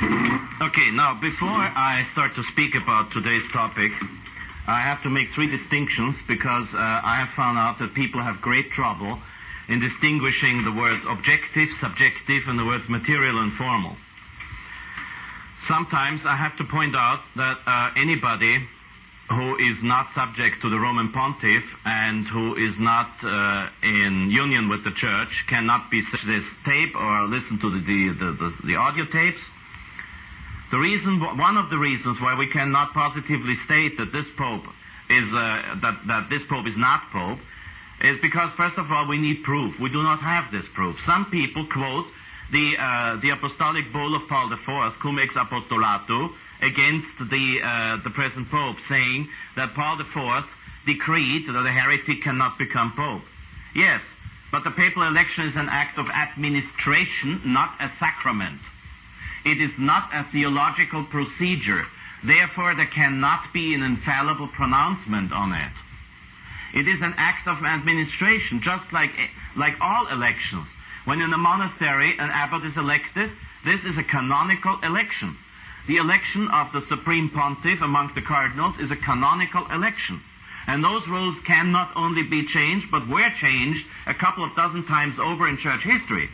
Okay, now before I start to speak about today's topic, I have to make three distinctions because I have found out that people have great trouble in distinguishing the words objective, subjective, and the words material and formal. Sometimes I have to point out that anybody who is not subject to the Roman Pontiff and who is not in union with the Church cannot be this tape or listen to the audio tapes. One of the reasons why we cannot positively state that this Pope is that this Pope is not Pope is because, first of all, we need proof. We do not have this proof. Some people quote the apostolic bull of Paul IV, cum ex apostolato, against the present Pope, saying that Paul IV decreed that a heretic cannot become Pope. Yes, but the papal election is an act of administration, not a sacrament. It is not a theological procedure. Therefore, there cannot be an infallible pronouncement on it. It is an act of administration, just like all elections. When in a monastery an abbot is elected, this is a canonical election. The election of the Supreme Pontiff among the cardinals is a canonical election. And those rules can not only be changed, but were changed a couple of dozen times over in church history.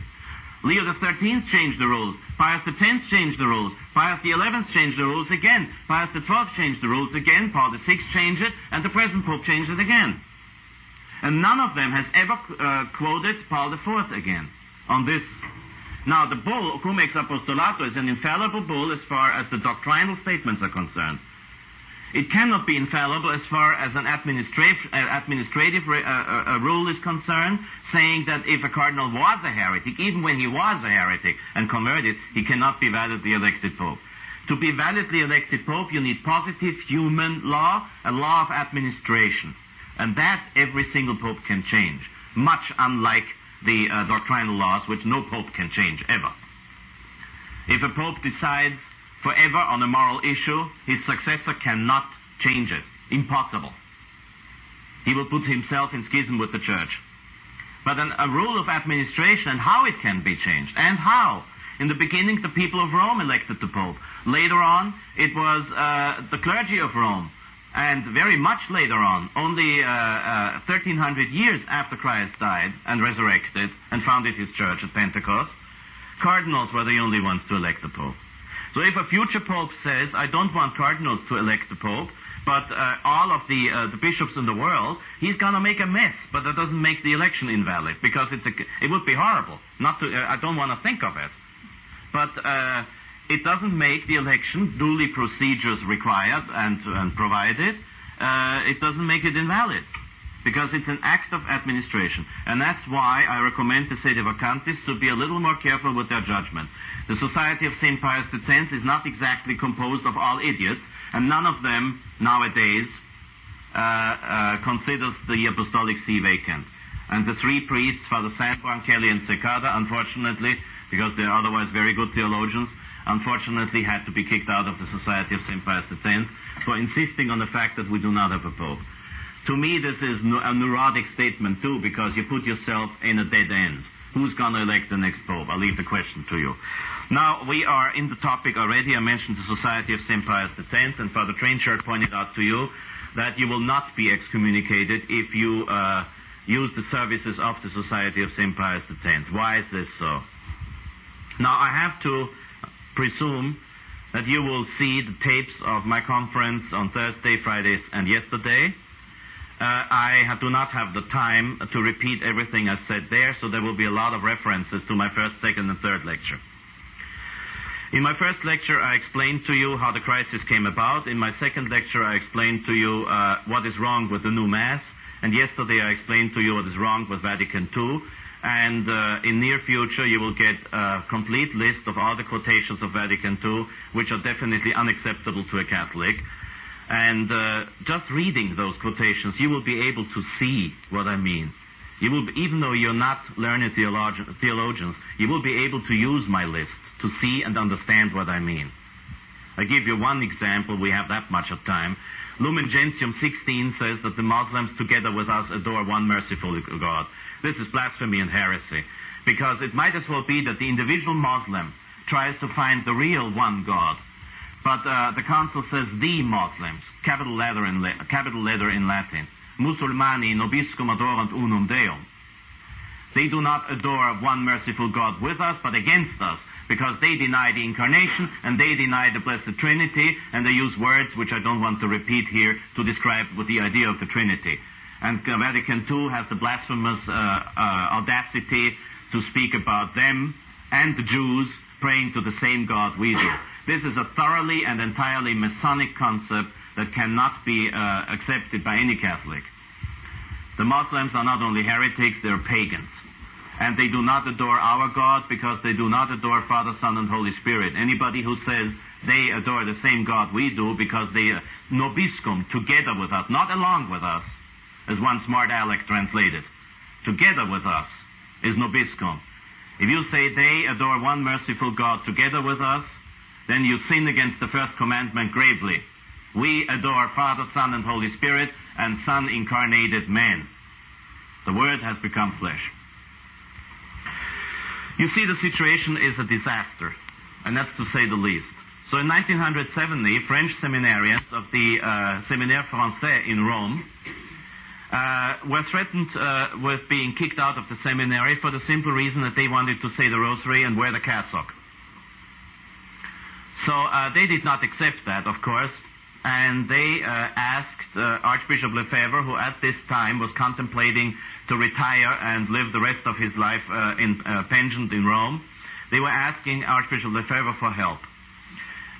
Leo XIII changed the rules. Pius X changed the rules. Pius XI changed the rules again. Pius XII changed the rules again. Paul VI changed it, and the present Pope changed it again. And none of them has ever quoted Paul IV again on this. Now, the bull, cum ex apostolato, is an infallible bull as far as the doctrinal statements are concerned. It cannot be infallible as far as an administrative rule is concerned, saying that if a cardinal was a heretic, even when he was a heretic and converted, he cannot be validly elected Pope. To be validly elected Pope, you need positive human law, a law of administration. And that every single Pope can change, much unlike the doctrinal laws, which no Pope can change, ever. If a Pope decides forever on a moral issue, his successor cannot change it. Impossible. He will put himself in schism with the Church. But a rule of administration and how it can be changed, and how. In the beginning, the people of Rome elected the Pope. Later on, it was the clergy of Rome. And very much later on, only 1,300 years after Christ died and resurrected and founded his church at Pentecost, cardinals were the only ones to elect the Pope. So if a future Pope says, I don't want cardinals to elect the Pope, but all of the bishops in the world, he's going to make a mess. But that doesn't make the election invalid, because it would be horrible. I don't want to think of it. But it doesn't make the election, duly procedures required and provided, it doesn't make it invalid, because it's an act of administration. And that's why I recommend the Sedevacantists to be a little more careful with their judgment. The Society of St. Pius X is not exactly composed of all idiots, and none of them nowadays considers the Apostolic See vacant. And the three priests, Father Sanborn, Kelly, and Secada, unfortunately, because they're otherwise very good theologians, unfortunately had to be kicked out of the Society of St. Pius X for insisting on the fact that we do not have a Pope. To me, this is a neurotic statement, too, because you put yourself in a dead end. Who's going to elect the next Pope? I'll leave the question to you. Now, we are in the topic already. I mentioned the Society of St. Pius X, and Father Trenchard pointed out to you that you will not be excommunicated if you use the services of the Society of St. Pius X. Why is this so? Now, I have to presume that you will see the tapes of my conference on Thursday, Fridays, and yesterday. I do not have the time to repeat everything I said there, so there will be a lot of references to my first, second, and third lecture. In my first lecture, I explained to you how the crisis came about. In my second lecture, I explained to you what is wrong with the new Mass. And yesterday, I explained to you what is wrong with Vatican II. And in near future, you will get a complete list of all the quotations of Vatican II, which are definitely unacceptable to a Catholic. And just reading those quotations, you will be able to see what I mean. You will, even though you're not learned theologians, you will be able to use my list to see and understand what I mean. I give you one example. We have that much of time. Lumen Gentium 16 says that the Muslims, together with us, adore one merciful God. This is blasphemy and heresy, because it might as well be that the individual Muslim tries to find the real one God. But the council says the Muslims, capital letter in Latin, Musulmani nobiscum adorant unum Deum. They do not adore one merciful God with us, but against us, because they deny the Incarnation, and they deny the Blessed Trinity, and they use words which I don't want to repeat here to describe what the idea of the Trinity. And Vatican II has the blasphemous audacity to speak about them and the Jews praying to the same God we do. This is a thoroughly and entirely Masonic concept that cannot be accepted by any Catholic. The Muslims are not only heretics, they're pagans. And they do not adore our God because they do not adore Father, Son, and Holy Spirit. Anybody who says they adore the same God we do because they nobiscum, together with us, not along with us, as one smart aleck translated, together with us is nobiscum. If you say they adore one merciful God together with us, then you sin against the first commandment gravely. We adore Father, Son, and Holy Spirit, and Son incarnated man. The Word has become flesh. You see, the situation is a disaster, and that's to say the least. So in 1970, French seminarians of the Séminaire Français in Rome were threatened with being kicked out of the seminary for the simple reason that they wanted to say the rosary and wear the cassock. So they did not accept that, of course, and they asked Archbishop Lefebvre, who at this time was contemplating to retire and live the rest of his life pensioned in Rome. They were asking Archbishop Lefebvre for help.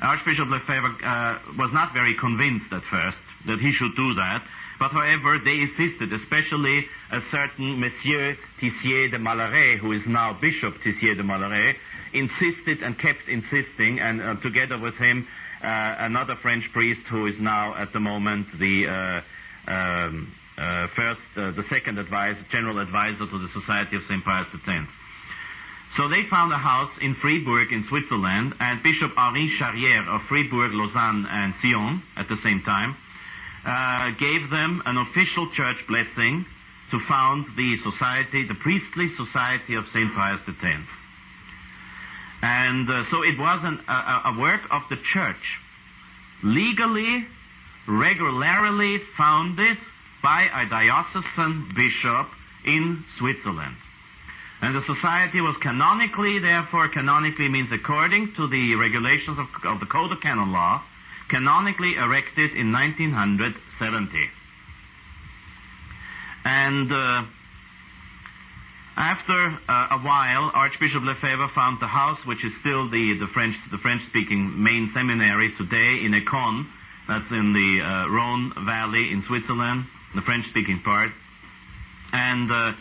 Archbishop Lefebvre was not very convinced at first that he should do that, but however, they insisted, especially a certain Monsieur Tissier de Malaret, who is now Bishop Tissier de Malaret, insisted and kept insisting, and together with him, another French priest who is now at the moment the second advisor, general advisor to the Society of St. Pius X. So they found a house in Fribourg in Switzerland, and Bishop Henri Charrière of Fribourg, Lausanne, and Sion at the same time gave them an official church blessing to found the society, the priestly society of St. Pius X. And so it was a work of the church, legally, regularly founded by a diocesan bishop in Switzerland. And the society was canonically, therefore canonically means according to the regulations of the Code of Canon Law, canonically erected in 1970. And after a while, Archbishop Lefebvre found the house, which is still the French-speaking main seminary today in Écon. That's in the Rhone Valley in Switzerland, the French-speaking part. And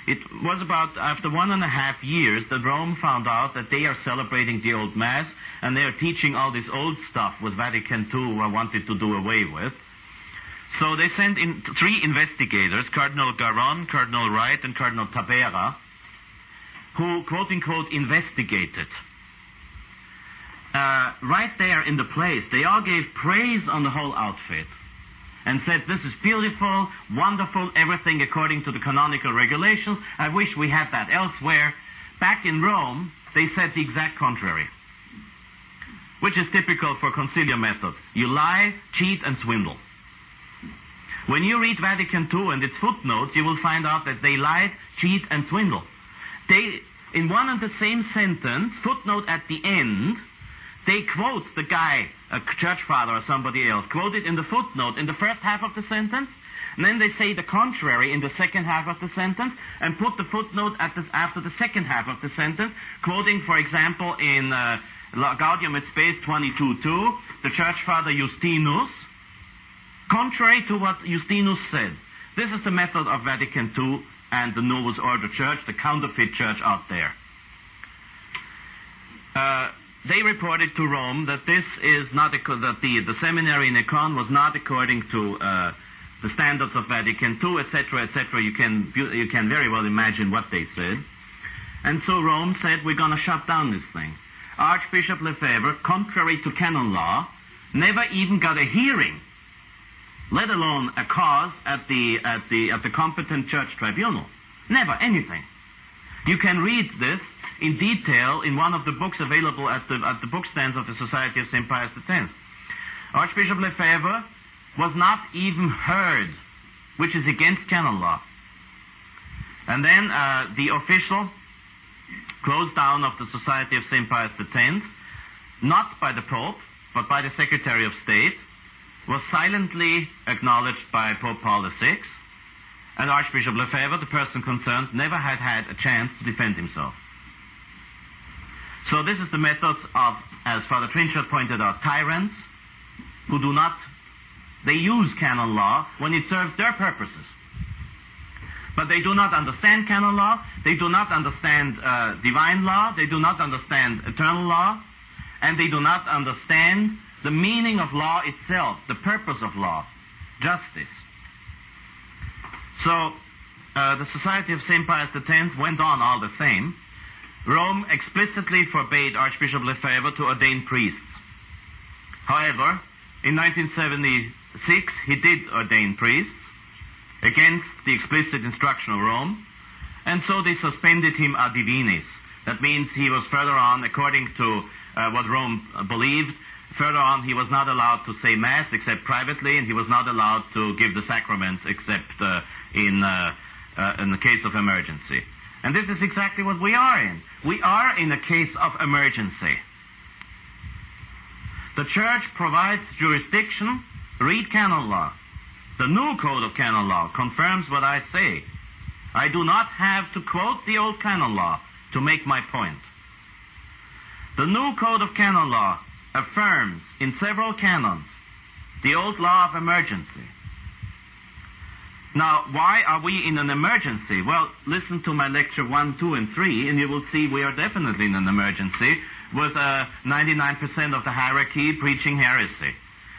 it was about after 1.5 years that Rome found out that they are celebrating the Old Mass, and they are teaching all this old stuff with Vatican II wanted to do away with. So they sent in 3 investigators, Cardinal Garon, Cardinal Wright, and Cardinal Tabera, who, quote-unquote, investigated. Right there in the place, they all gave praise on the whole outfit and said, this is beautiful, wonderful, everything according to the canonical regulations. I wish we had that elsewhere. Back in Rome, they said the exact contrary, which is typical for conciliar methods. You lie, cheat, and swindle. When you read Vatican II and its footnotes, you will find out that they lied, cheat, and swindle. They, in one and the same sentence, footnote at the end, they quote the guy, a church father or somebody else, quote it in the footnote in the first half of the sentence, and then they say the contrary in the second half of the sentence, and put the footnote after the second half of the sentence, quoting, for example, in Gaudium et Spes 22:2, the church father Justinus, contrary to what Justinus said. This is the method of Vatican II and the Novus Ordo Church, the counterfeit church out there. They reported to Rome that this is not that the seminary in Écon was not according to the standards of Vatican II, etc., etc. You can very well imagine what they said. And so Rome said, we're going to shut down this thing. Archbishop Lefebvre, contrary to canon law, never even got a hearing, let alone a cause at the competent church tribunal. Never anything. You can read this in detail in one of the books available at the bookstands of the Society of St. Pius X. Archbishop Lefebvre was not even heard, which is against canon law. And then the official close down of the Society of St. Pius X, not by the Pope, but by the Secretary of State, was silently acknowledged by Pope Paul VI, and Archbishop Lefebvre, the person concerned, never had a chance to defend himself. So this is the methods of, as Father Trinchard pointed out, tyrants who do not, they use canon law when it serves their purposes. But they do not understand canon law, they do not understand divine law, they do not understand eternal law, and they do not understand the meaning of law itself, the purpose of law, justice. So the Society of St. Pius X went on all the same. Rome explicitly forbade Archbishop Lefebvre to ordain priests. However, in 1976, he did ordain priests against the explicit instruction of Rome, and so they suspended him ad divinis. That means he was further on, according to what Rome believed, further on he was not allowed to say Mass except privately, and he was not allowed to give the sacraments except in the case of emergency. And this is exactly what we are in. We are in a case of emergency. The Church provides jurisdiction. Read canon law. The new Code of Canon Law confirms what I say. I do not have to quote the old canon law to make my point. The new Code of Canon Law affirms in several canons the old law of emergency. Now, why are we in an emergency? Well, listen to my lecture 1, 2, and 3, and you will see we are definitely in an emergency with 99% of the hierarchy preaching heresy.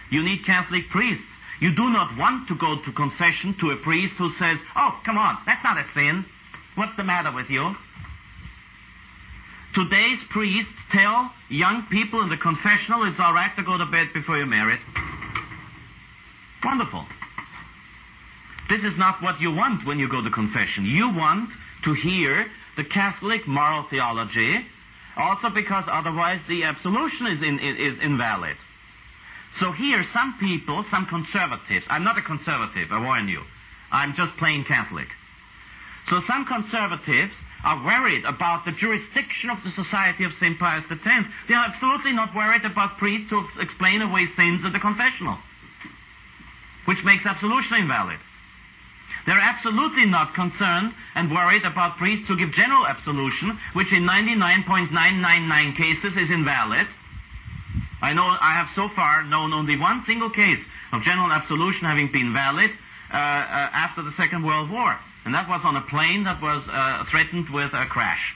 You need Catholic priests. You do not want to go to confession to a priest who says, "Oh, come on, that's not a sin. What's the matter with you?" Today's priests tell young people in the confessional it's all right to go to bed before you're married. Wonderful. This is not what you want when you go to confession. You want to hear the Catholic moral theology, also because otherwise the absolution is invalid. So here, some people, some conservatives, I'm not a conservative, I warn you. I'm just plain Catholic. So some conservatives are worried about the jurisdiction of the Society of St. Pius X. They are absolutely not worried about priests who explain away sins at the confessional, which makes absolution invalid. They're absolutely not concerned and worried about priests who give general absolution, which in 99.999 cases is invalid. I have so far known only one single case of general absolution having been valid after the Second World War. And that was on a plane that was threatened with a crash.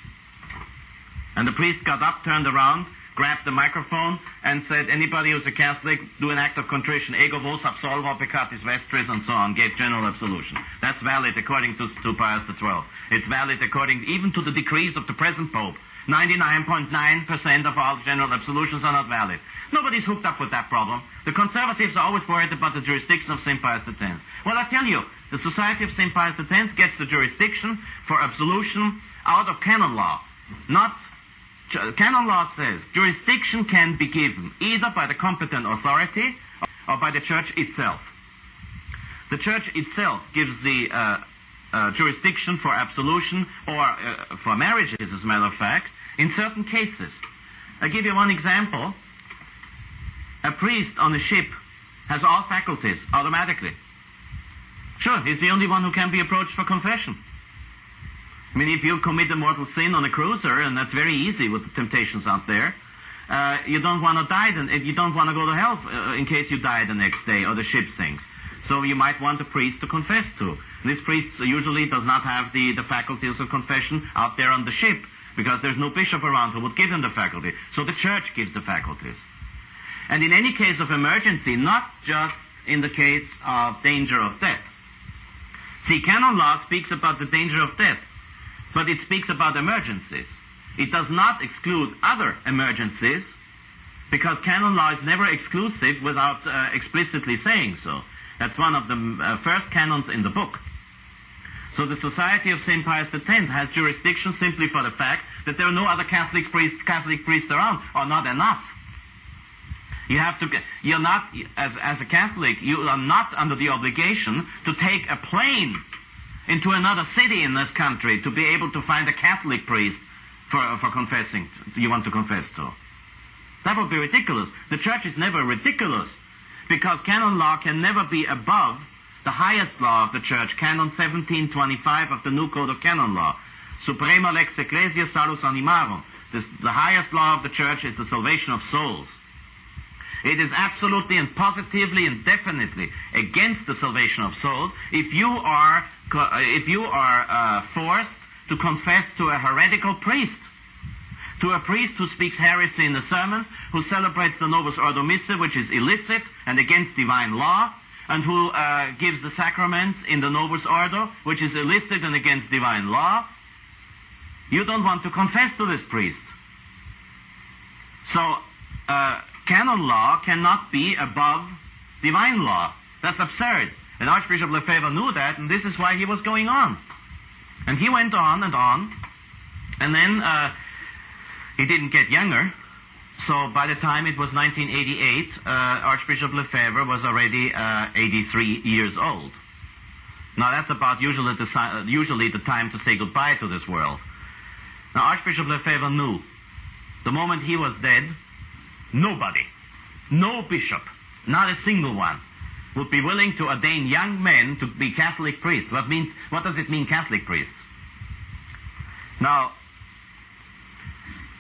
And the priest got up, turned around, grabbed the microphone, and said, "Anybody who's a Catholic, do an act of contrition, ego vos absolvo peccatis vestris," and so on, gave general absolution. That's valid according to Pius XII. It's valid according even to the decrees of the present Pope. 99.9% of all general absolutions are not valid. Nobody's hooked up with that problem. The conservatives are always worried about the jurisdiction of St. Pius X. Well, I tell you, the Society of St. Pius X gets the jurisdiction for absolution out of canon law. Canon law says jurisdiction can be given either by the competent authority or by the Church itself. The Church itself gives the jurisdiction for absolution or for marriages, as a matter of fact, in certain cases. I'll give you one example. A priest on a ship has all faculties automatically. Sure, he's the only one who can be approached for confession. I mean, if you commit a mortal sin on a cruiser, and that's very easy with the temptations out there, you don't want to die, you don't want to go to hell in case you die the next day or the ship sinks. So you might want a priest to confess to. This priest usually does not have the faculties of confession out there on the ship, because there's no bishop around who would give him the faculty. So the Church gives the faculties. And in any case of emergency, not just in the case of danger of death. See, canon law speaks about the danger of death, but it speaks about emergencies. It does not exclude other emergencies, because canon law is never exclusive without explicitly saying so. That's one of the first canons in the book. So the Society of St. Pius X has jurisdiction simply for the fact that there are no other Catholic priests around, or not enough. You have to, you're not, as a Catholic, you are not under the obligation to take a plane into another city in this country to be able to find a Catholic priest for confessing, you want to confess to. That would be ridiculous. The Church is never ridiculous, because canon law can never be above the highest law of the Church, Canon 1725 of the New Code of Canon Law. Suprema lex ecclesia salus animarum. The highest law of the Church is the salvation of souls. It is absolutely and positively and definitely against the salvation of souls if you are forced to confess to a heretical priest, to a priest who speaks heresy in the sermons, who celebrates the Novus Ordo Missa, which is illicit and against divine law, and who gives the sacraments in the Novus Ordo, which is illicit and against divine law. You don't want to confess to this priest. So, canon law cannot be above divine law. That's absurd. And Archbishop Lefebvre knew that, and this is why he was going on. And he went on, and then he didn't get younger. So by the time it was 1988, Archbishop Lefebvre was already 83 years old. Now that's about usually the time to say goodbye to this world. Now Archbishop Lefebvre knew the moment he was dead, nobody, no bishop, not a single one, would be willing to ordain young men to be Catholic priests. What does it mean, Catholic priests? Now,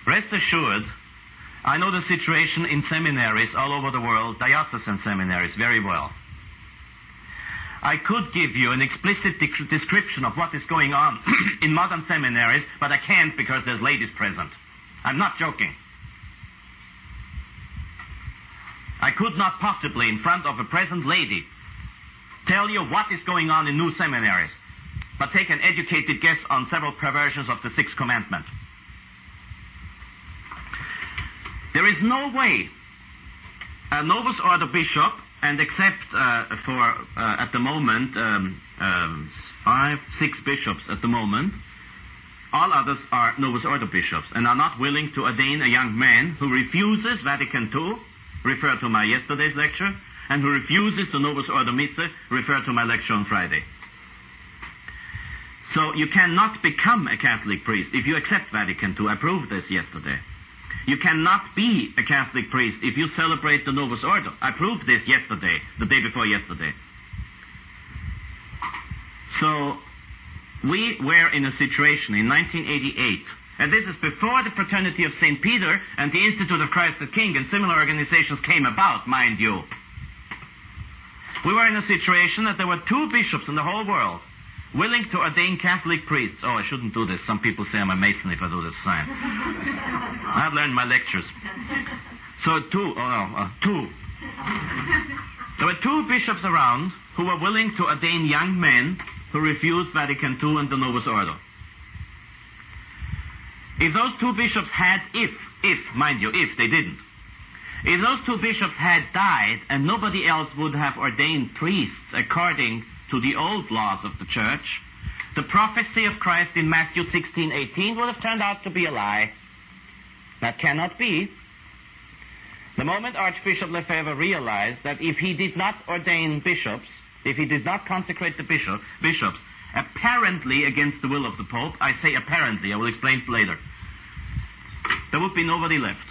rest assured, I know the situation in seminaries all over the world, diocesan seminaries, very well. I could give you an explicit description of what is going on in modern seminaries, but I can't because there's ladies present. I'm not joking. I could not possibly, in front of a present lady, tell you what is going on in new seminaries, but take an educated guess on several perversions of the Sixth Commandment. There is no way a Novus Ordo bishop, and except at the moment, 5, 6 bishops at the moment, all others are Novus Ordo bishops and are not willing to ordain a young man who refuses Vatican II, refer to my yesterday's lecture, and who refuses the Novus Ordo Missa, refer to my lecture on Friday. So you cannot become a Catholic priest if you accept Vatican II. I proved this yesterday. You cannot be a Catholic priest if you celebrate the Novus Ordo. I proved this yesterday, the day before yesterday. So we were in a situation in 1988, and this is before the Fraternity of St. Peter and the Institute of Christ the King and similar organizations came about, mind you. We were in a situation that there were 2 bishops in the whole world willing to ordain Catholic priests. Oh, I shouldn't do this. Some people say I'm a Mason if I do this sign. I've learned my lectures. So 2. There were 2 bishops around who were willing to ordain young men who refused Vatican II and the Novus Ordo. If those 2 bishops had, mind you, if they didn't, if those 2 bishops had died and nobody else would have ordained priests according to the old laws of the Church, the prophecy of Christ in Matthew 16:18 would have turned out to be a lie. That cannot be. The moment Archbishop Lefebvre realized that if he did not ordain bishops, if he did not consecrate the bishops, apparently against the will of the Pope, I say apparently, I will explain later, there would be nobody left.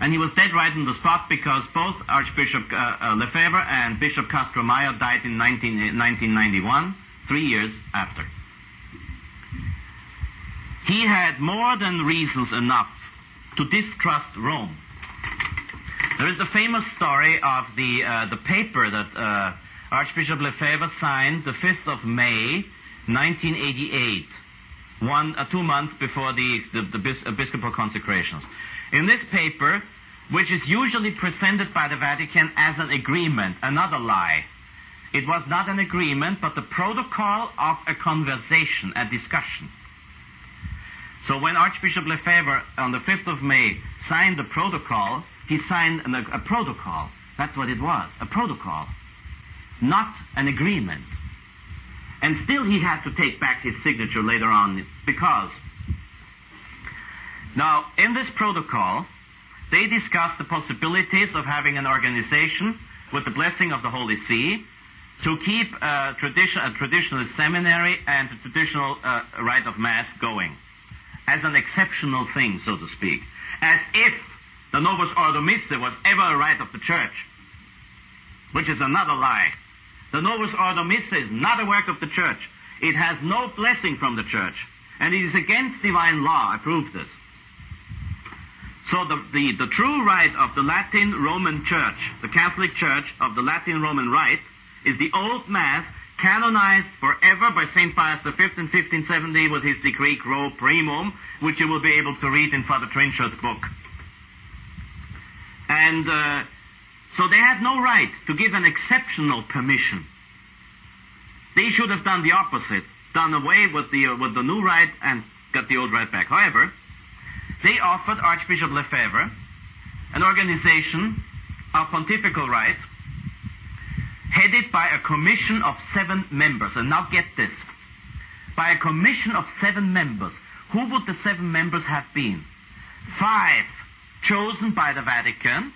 And he was dead right on the spot because both Archbishop Lefebvre and Bishop Castro Mayer died in 1991, 3 years after. He had more than reasons enough to distrust Rome. There is the famous story of the paper that Archbishop Lefebvre signed the 5th of May, 1988, 2 months before the episcopal consecrations. In this paper, which is usually presented by the Vatican as an agreement, another lie. It was not an agreement, but the protocol of a conversation, a discussion. So when Archbishop Lefebvre, on the 5th of May, signed the protocol, he signed a protocol. That's what it was, a protocol, not an agreement. And still he had to take back his signature later on, because now in this protocol they discussed the possibilities of having an organization with the blessing of the Holy See to keep a traditionalist seminary and a traditional rite of Mass going as an exceptional thing, so to speak, as if the Novus Ordo Missae was ever a rite of the Church, which is another lie. The Novus Ordo Missae is not a work of the Church. It has no blessing from the Church, and it is against divine law. I proved this. So the true rite of the Latin Roman Church, the Catholic Church of the Latin Roman Rite, is the Old Mass, canonized forever by St. Pius V in 1570 with his decree Quo Primum, which you will be able to read in Father Trinchard's book. And so they had no right to give an exceptional permission. They should have done the opposite, done away with the new rite and got the old rite back. However, they offered Archbishop Lefebvre an organization of pontifical rite headed by a commission of 7 members. And now get this. By a commission of 7 members. Who would the 7 members have been? 5 chosen by the Vatican.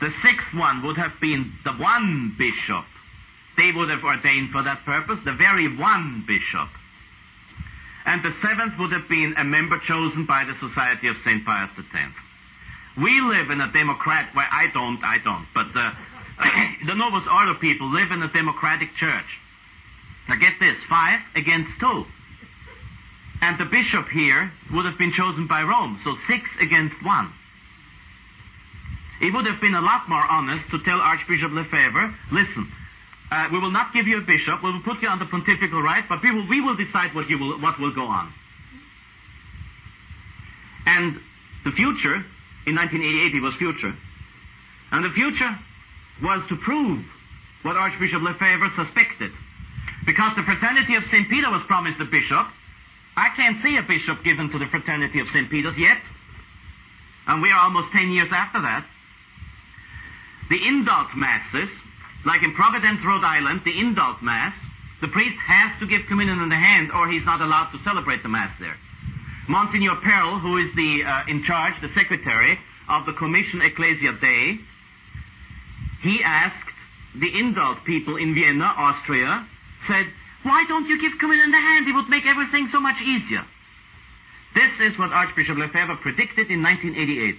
The 6th one would have been the one bishop. They would have ordained for that purpose, the very one bishop. And the 7th would have been a member chosen by the Society of St. Pius X. We live in a democratic, well, I don't, but the Novus Ordo people live in a democratic church. Now get this, 5 against 2. And the bishop here would have been chosen by Rome, so 6 against 1. It would have been a lot more honest to tell Archbishop Lefebvre, listen, we will not give you a bishop, we will put you under pontifical right, but we will decide what will go on. And the future, in 1988 it was future, and the future was to prove what Archbishop Lefebvre suspected. Because the Fraternity of St. Peter was promised a bishop. I can't see a bishop given to the Fraternity of St. Peter's yet. And we are almost 10 years after that. The indult masses, like in Providence, Rhode Island, the indult mass, the priest has to give communion in the hand or he's not allowed to celebrate the mass there. Monsignor Perl, who is in charge, the secretary of the Commission Ecclesia Dei, he asked the indult people in Vienna, Austria, said, why don't you give communion in the hand? It would make everything so much easier. This is what Archbishop Lefebvre predicted in 1988.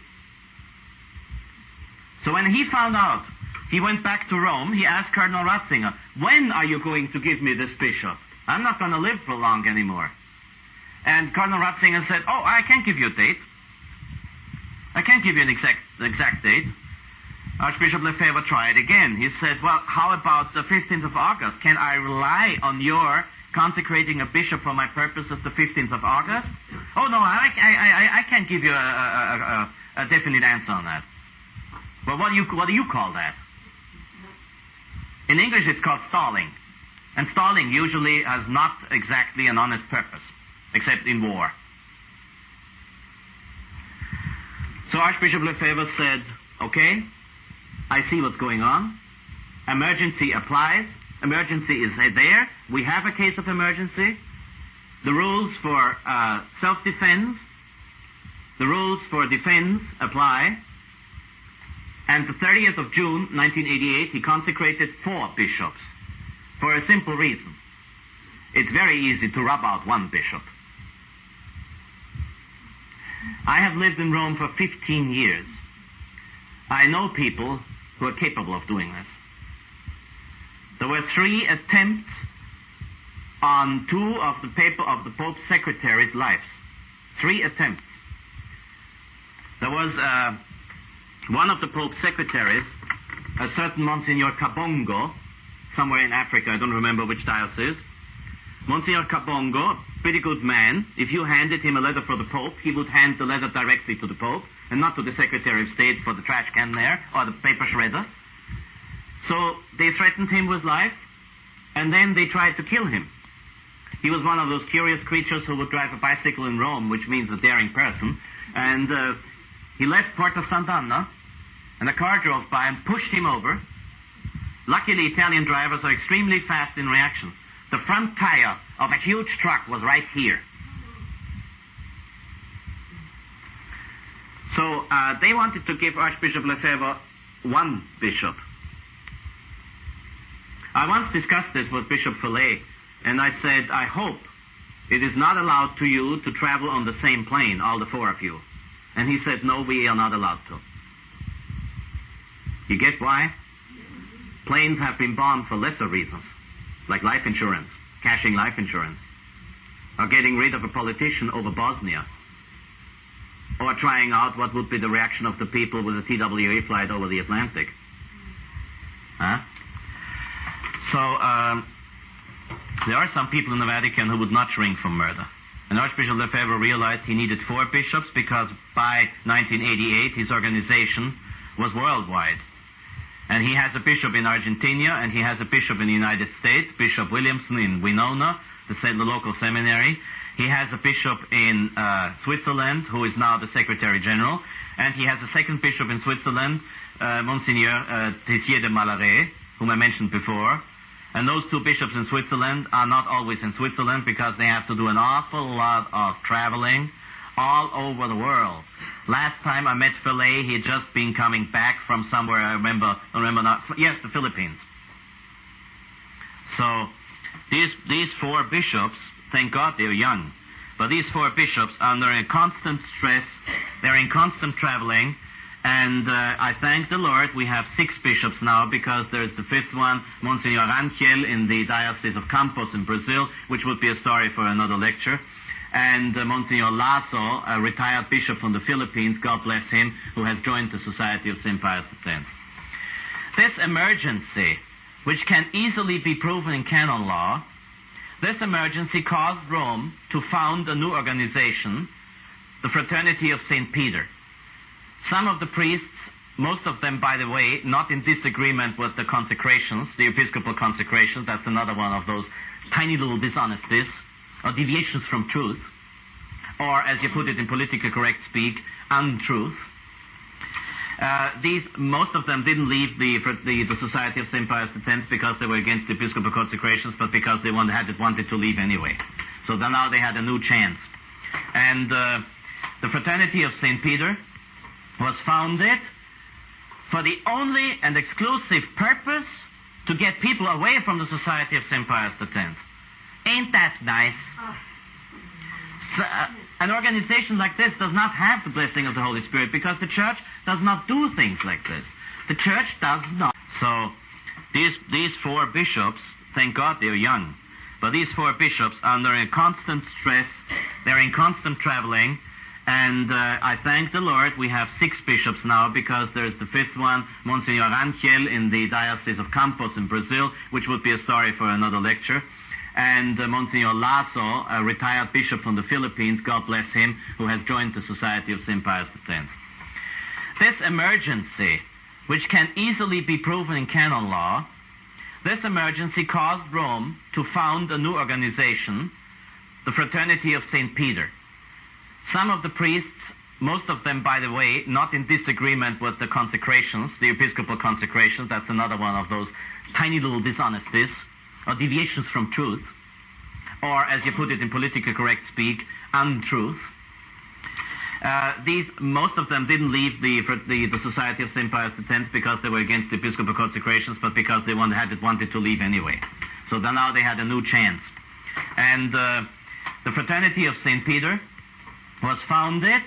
So when he found out, he went back to Rome, he asked Cardinal Ratzinger, when are you going to give me this bishop? I'm not going to live for long anymore. And Cardinal Ratzinger said, oh, I can't give you a date. I can't give you an exact date. Archbishop Lefebvre tried again. He said, well, how about the 15th of August? Can I rely on your consecrating a bishop for my purposes the 15th of August? Oh, no, I can't give you a definite answer on that. Well, what do you call that? In English, it's called stalling. And stalling usually has not exactly an honest purpose, except in war. So Archbishop Lefebvre said, okay, I see what's going on. Emergency applies. Emergency is there. We have a case of emergency. The rules for self-defense, the rules for defense apply. And the 30th of June, 1988, he consecrated 4 bishops for a simple reason. It's very easy to rub out one bishop. I have lived in Rome for 15 years. I know people who are capable of doing this. There were 3 attempts on 2 of the Pope's secretaries' lives. 3 attempts. There was one of the Pope's secretaries, a certain Monsignor Kabongo, somewhere in Africa, I don't remember which diocese. Monsignor Kabongo, pretty good man. If you handed him a letter for the Pope, he would hand the letter directly to the Pope, and not to the Secretary of State for the trash can there, or the paper shredder. So they threatened him with life, and then they tried to kill him. He was one of those curious creatures who would drive a bicycle in Rome, which means a daring person, and he left Porta Sant'Anna, and a car drove by and pushed him over, Luckily, Italian drivers are extremely fast in reaction. The front tire of a huge truck was right here. So they wanted to give Archbishop Lefebvre one bishop. I once discussed this with Bishop Fillet, and I said, I hope it is not allowed to you to travel on the same plane, all the four of you. And he said, no, we are not allowed to. You get why? Planes have been bombed for lesser reasons, like life insurance, cashing life insurance, or getting rid of a politician over Bosnia, or trying out what would be the reaction of the people with a TWA flight over the Atlantic. Huh? So, there are some people in the Vatican who would not shrink from murder. And Archbishop Lefebvre realized he needed 4 bishops because by 1988 his organization was worldwide. And he has a bishop in Argentina, and he has a bishop in the United States, Bishop Williamson in Winona, the local seminary. He has a bishop in Switzerland, who is now the Secretary General, and he has a second bishop in Switzerland, Monsignor Tessier de Malaret, whom I mentioned before. And those 2 bishops in Switzerland are not always in Switzerland because they have to do an awful lot of traveling all over the world. Last time I met Fillet, he had just been coming back from somewhere, I remember not, yes, the Philippines. So these 4 bishops, thank God they're young, but these 4 bishops are under a constant stress, they're in constant traveling, and I thank the Lord we have 6 bishops now because there's the 5th one, Monsignor Ranchiel in the Diocese of Campos in Brazil, which would be a story for another lecture. And Monsignor Lasso, a retired bishop from the Philippines, God bless him, who has joined the Society of St. Pius X. This emergency, which can easily be proven in canon law, this emergency caused Rome to found a new organization, the Fraternity of St. Peter. Some of the priests, most of them, by the way, not in disagreement with the consecrations, the episcopal consecrations, that's another one of those tiny little dishonesties, or deviations from truth, or, as you put it in politically correct speak, untruth. Most of them didn't leave the Society of St. Pius X because they were against the episcopal consecrations, but because they wanted to leave anyway. So then now they had a new chance. And the Fraternity of St. Peter was founded for the only and exclusive purpose to get people away from the Society of St. Pius X. Ain't that nice? So, an organization like this does not have the blessing of the Holy Spirit because the Church does not do things like this. The Church does not. So these 4 bishops, thank God they're young, but these 4 bishops are under a constant stress, they're in constant traveling, and I thank the Lord we have 6 bishops now because there's the 5th one, Monsignor Ranchiel in the Diocese of Campos in Brazil, which would be a story for another lecture. And Monsignor Lasso, a retired bishop from the Philippines, God bless him, who has joined the Society of St. Pius X. This emergency, which can easily be proven in canon law, this emergency caused Rome to found a new organization, the Fraternity of St. Peter. Some of the priests, most of them, by the way, not in disagreement with the consecrations, the episcopal consecrations, that's another one of those tiny little dishonesties, or deviations from truth, or, as you put it in politically correct speak, untruth. Most of them didn't leave the Society of St. Pius X because they were against the episcopal consecrations, but because they wanted to leave anyway. So then now they had a new chance. And the Fraternity of St. Peter was founded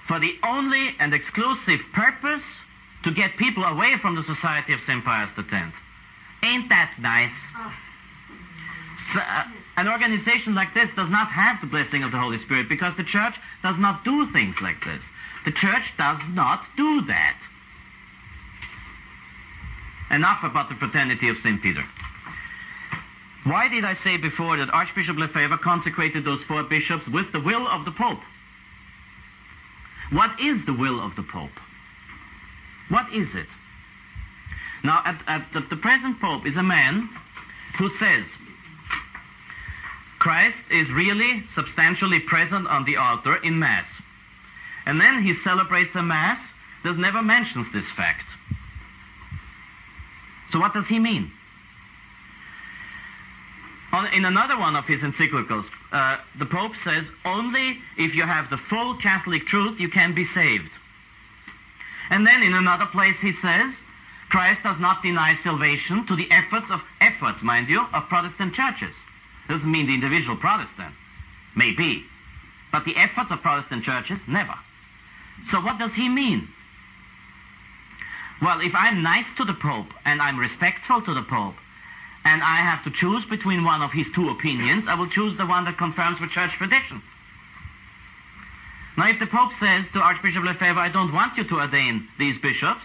for the only and exclusive purpose to get people away from the Society of St. Pius X. Ain't that nice? So, an organization like this does not have the blessing of the Holy Spirit because the Church does not do things like this. The Church does not do that. Enough about the Fraternity of St. Peter. Why did I say before that Archbishop Lefebvre consecrated those 4 bishops with the will of the Pope? What is the will of the Pope? What is it? Now, the present Pope is a man who says Christ is really substantially present on the altar in Mass. And then he celebrates a Mass that never mentions this fact. So what does he mean? In another one of his encyclicals, the Pope says, only if you have the full Catholic truth you can be saved. And then in another place he says, Christ does not deny salvation to the efforts, mind you, of Protestant churches. Doesn't mean the individual Protestant. Maybe. But the efforts of Protestant churches, never. So what does he mean? Well, if I'm nice to the Pope and I'm respectful to the Pope, and I have to choose between one of his two opinions, I will choose the one that confirms with church tradition. Now, if the Pope says to Archbishop Lefebvre, I don't want you to ordain these bishops,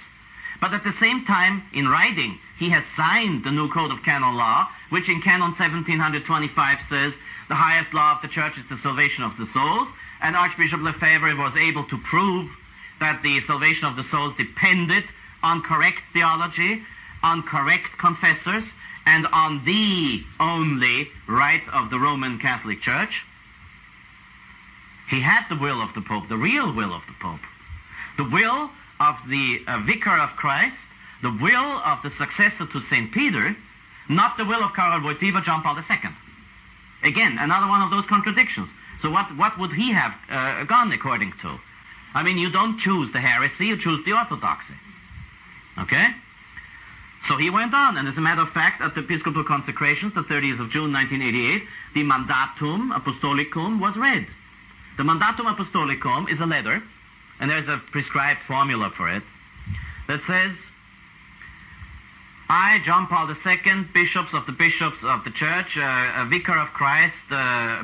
but at the same time, in writing, he has signed the new Code of Canon Law, which in Canon 1725 says, the highest law of the Church is the salvation of the souls, and Archbishop Lefebvre was able to prove that the salvation of the souls depended on correct theology, on correct confessors, and on the only right of the Roman Catholic Church. He had the will of the Pope, the real will of the Pope, the will of the Vicar of Christ, the will of the successor to St. Peter, not the will of Karol Wojtyła, John Paul II. Again, another one of those contradictions. So what would he have gone according to? I mean, you don't choose the heresy, you choose the orthodoxy. Okay? So he went on, and as a matter of fact, at the Episcopal consecrations, the 30th of June, 1988, the Mandatum Apostolicum was read. The Mandatum Apostolicum is a letter, and there's a prescribed formula for it, that says, I, John Paul II, bishops of the Church, Vicar of Christ,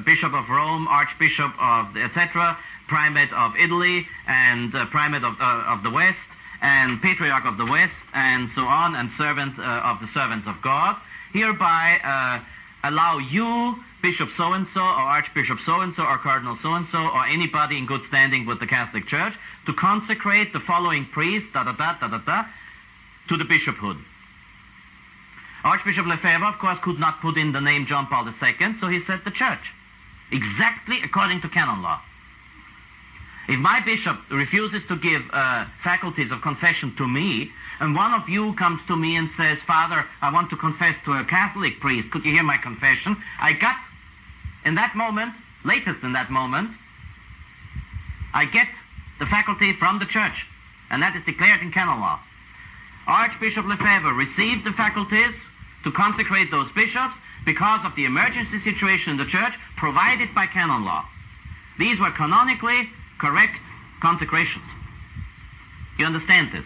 Bishop of Rome, Archbishop of etc., Primate of Italy, and Primate of the West, and Patriarch of the West, and so on, and servant of the servants of God, hereby allow you, Bishop so-and-so, or Archbishop so-and-so, or Cardinal so-and-so, or anybody in good standing with the Catholic Church, to consecrate the following priest, to the bishophood. Archbishop Lefebvre, of course, could not put in the name John Paul II, so he said the Church, exactly according to canon law. If my bishop refuses to give faculties of confession to me, and one of you comes to me and says, Father, I want to confess to a Catholic priest, could you hear my confession? I got, in that moment, latest in that moment, I get the faculty from the Church, and that is declared in canon law. Archbishop Lefebvre received the faculties to consecrate those bishops because of the emergency situation in the Church provided by canon law. These were canonically correct consecrations. You understand this?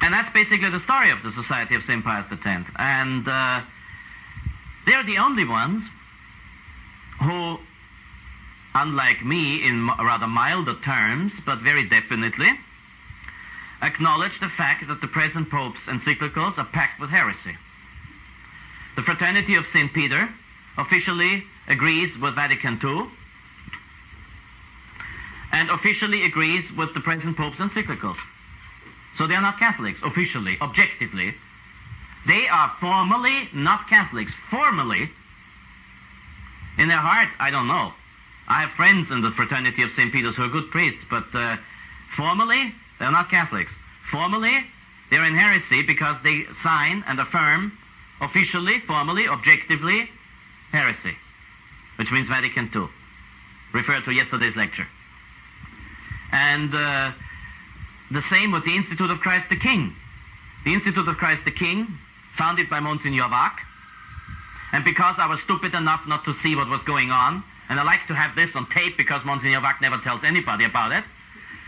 And that's basically the story of the Society of St. Pius X. And they're the only ones who, unlike me in rather milder terms, but very definitely, acknowledge the fact that the present Pope's encyclicals are packed with heresy. The Fraternity of St. Peter officially agrees with Vatican II, and officially agrees with the present Pope's encyclicals. So they are not Catholics, officially, objectively. They are formally not Catholics. Formally, in their heart, I don't know. I have friends in the Fraternity of St. Peter's who are good priests, but formally, they're not Catholics. Formally, they're in heresy because they sign and affirm officially, formally, objectively, heresy, which means Vatican II. Refer to yesterday's lecture. And the same with the Institute of Christ the King. The Institute of Christ the King, founded by Monsignor Wack, and because I was stupid enough not to see what was going on, and I like to have this on tape because Monsignor Wack never tells anybody about it,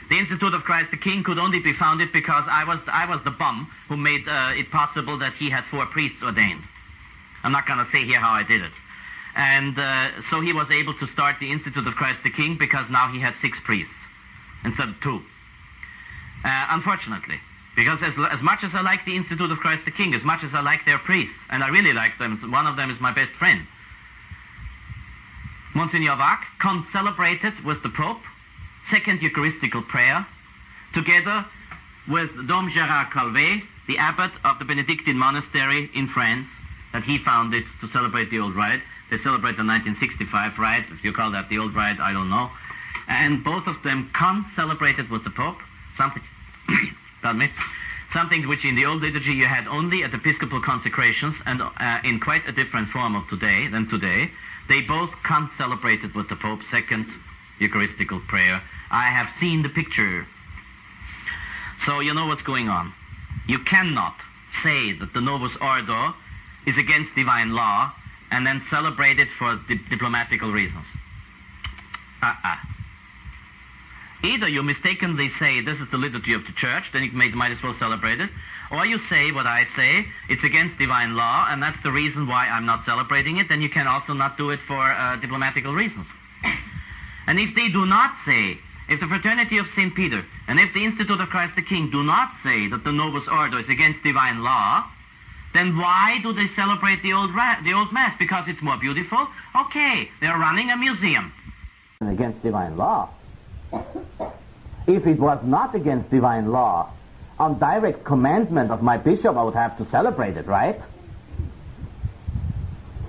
the Institute of Christ the King could only be founded because I was the bum who made it possible that he had 4 priests ordained. I'm not going to say here how I did it. And so he was able to start the Institute of Christ the King because now he had 6 priests instead of 2. Unfortunately, because as much as I like the Institute of Christ the King, as much as I like their priests, and I really like them, one of them is my best friend, Monsignor Wack celebrated with the Pope Second Eucharistical Prayer, together with Dom Gérard Calvet, the abbot of the Benedictine monastery in France, that he founded to celebrate the Old Rite. They celebrate the 1965 Rite. If you call that the Old Rite, I don't know. And both of them celebrated with the Pope something which in the old liturgy you had only at episcopal consecrations and in quite a different form of today. They both can't celebrate it with the Pope, second Eucharistical prayer. I have seen the picture. So you know what's going on. You cannot say that the Novus Ordo is against divine law and then celebrate it for diplomatical reasons. Either you mistakenly say this is the liturgy of the church, then you might as well celebrate it, or you say what I say, it's against divine law, and that's the reason why I'm not celebrating it, then you can also not do it for diplomatical reasons. And if they do not say, if the Fraternity of St. Peter and if the Institute of Christ the King do not say that the Novus Ordo is against divine law, then why do they celebrate the old Mass? Because it's more beautiful? Okay, they're running a museum. Against divine law. If it was not against divine law, on direct commandment of my bishop, I would have to celebrate it, right?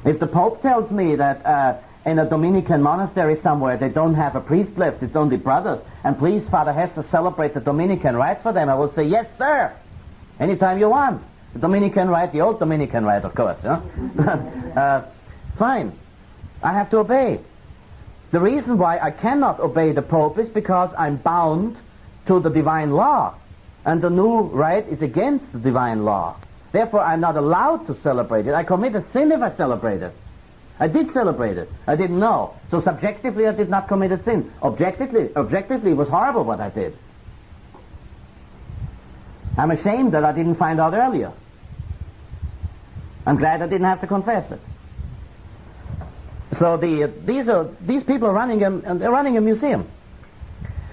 If the Pope tells me that in a Dominican monastery somewhere they don't have a priest left, it's only brothers, and please, Father Hesse, celebrate the Dominican rite for them, I will say, yes, sir, anytime you want. The Dominican rite, the old Dominican rite, of course. Fine. I have to obey. The reason why I cannot obey the Pope is because I'm bound to the divine law. And the new rite is against the divine law. Therefore, I'm not allowed to celebrate it. I commit a sin if I celebrate it. I did celebrate it. I didn't know. So subjectively, I did not commit a sin. Objectively, it was horrible what I did. I'm ashamed that I didn't find out earlier. I'm glad I didn't have to confess it. So these people are running a museum.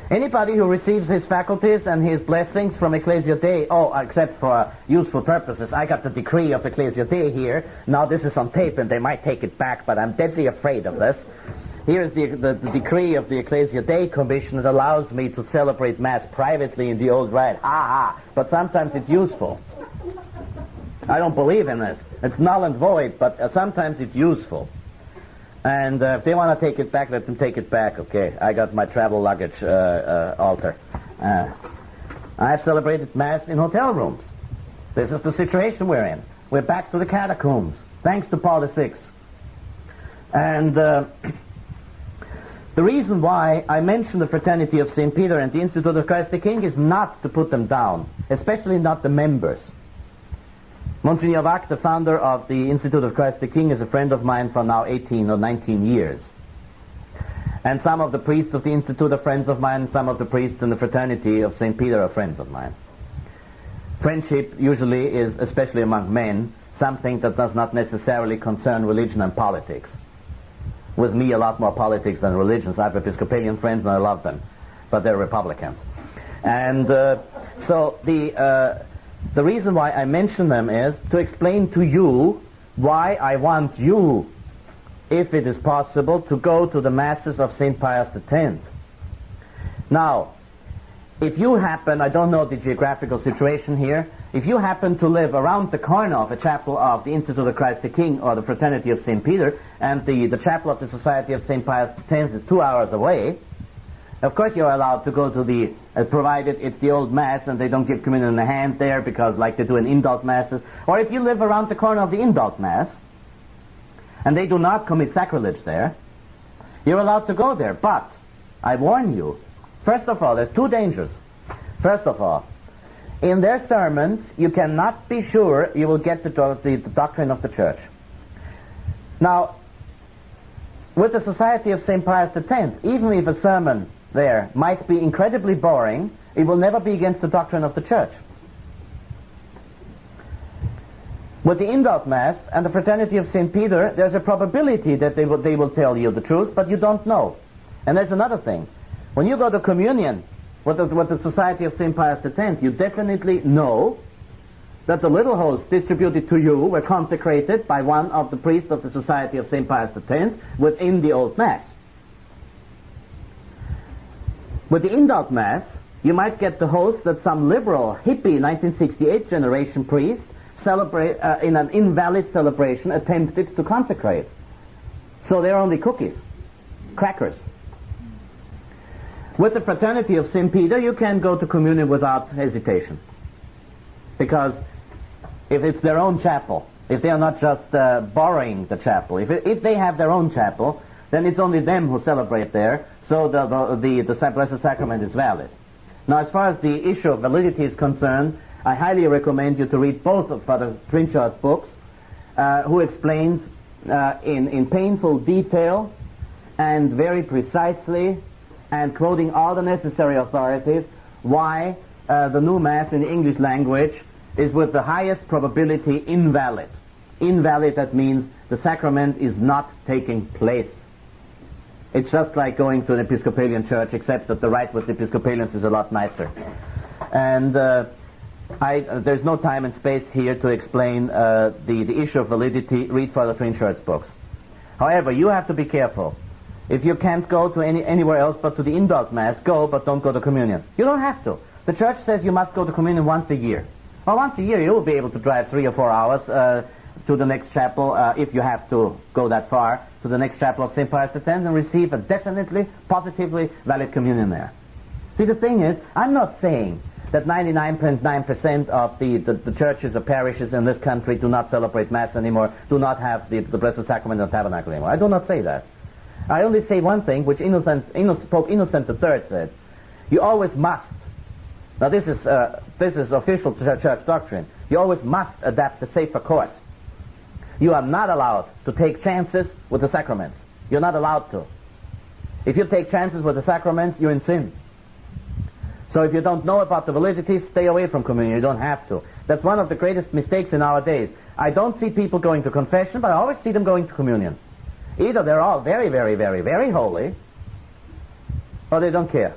Anybody who receives his faculties and his blessings from Ecclesia Dei, except for useful purposes. I got the decree of Ecclesia Dei here. Now this is on tape and they might take it back, but I'm deadly afraid of this. Here's the decree of the Ecclesia Dei Commission that allows me to celebrate Mass privately in the old rite. But sometimes it's useful. I don't believe in this. It's null and void, but sometimes it's useful. And if they want to take it back, let them take it back, okay? I got my travel luggage altar. I've celebrated Mass in hotel rooms. This is the situation we're in. We're back to the catacombs, thanks to Paul VI. And the reason why I mention the Fraternity of St. Peter and the Institute of Christ the King is not to put them down, especially not the members. Monsignor Wack, the founder of the Institute of Christ the King, is a friend of mine for now 18 or 19 years. And some of the priests of the Institute are friends of mine, some of the priests in the Fraternity of St. Peter are friends of mine. Friendship usually is, especially among men, something that does not necessarily concern religion and politics. With me, a lot more politics than religions. I have Episcopalian friends and I love them, but they're Republicans. And so the reason why I mention them is to explain to you why I want you, if it is possible, to go to the Masses of St. Pius X. Now, if you happen, I don't know the geographical situation here, if you happen to live around the corner of a chapel of the Institute of Christ the King or the Fraternity of St. Peter, and the chapel of the Society of St. Pius X is 2 hours away, of course you're allowed to go to the, provided it's the old Mass and they don't give communion in the hand there because like they do in indult Masses. Or if you live around the corner of the indult Mass and they do not commit sacrilege there, you're allowed to go there. But I warn you, first of all, there's two dangers. First of all, in their sermons you cannot be sure you will get the doctrine of the Church. Now, with the Society of St. Pius X, even if a sermon there might be incredibly boring, it will never be against the doctrine of the Church. With the indult Mass and the Fraternity of St. Peter, there's a probability that they will tell you the truth, but you don't know. And there's another thing. When you go to communion with the Society of St. Pius X, you definitely know that the little hosts distributed to you were consecrated by one of the priests of the Society of St. Pius X within the old Mass. With the indult Mass, you might get the host that some liberal, hippie 1968 generation priest in an invalid celebration attempted to consecrate. So they're only cookies, crackers. With the Fraternity of St. Peter, you can go to communion without hesitation. Because if it's their own chapel, if they are not just borrowing the chapel, if they have their own chapel, then it's only them who celebrate there, so the Blessed Sacrament is valid. Now, as far as the issue of validity is concerned, I highly recommend you to read both of Father Trinchard's books, who explains in painful detail and very precisely, and quoting all the necessary authorities, why the new Mass in the English language is with the highest probability invalid. Invalid, that means the sacrament is not taking place. It's just like going to an Episcopalian church, except that the rite with the Episcopalians is a lot nicer. And there's no time and space here to explain the issue of validity. Read Father Trinchard's books. However, you have to be careful. If you can't go to anywhere else but to the indult Mass, go, but don't go to communion. You don't have to. The Church says you must go to communion once a year. Well, once a year you will be able to drive 3 or 4 hours to the next chapel, if you have to go that far, to the next chapel of St. Pius X, and receive a definitely, positively valid communion there. See, the thing is, I'm not saying that 99.9% of the churches or parishes in this country do not celebrate Mass anymore, do not have the Blessed Sacrament in the tabernacle anymore. I do not say that. I only say one thing, which Pope Innocent III said. You always must. Now this is official church doctrine. You always must adapt the safer course. You are not allowed to take chances with the sacraments. You're not allowed to. If you take chances with the sacraments, you're in sin. So if you don't know about the validity, stay away from communion. You don't have to. That's one of the greatest mistakes in our days. I don't see people going to confession, but I always see them going to communion. Either they're all very, very, very, very holy, or they don't care.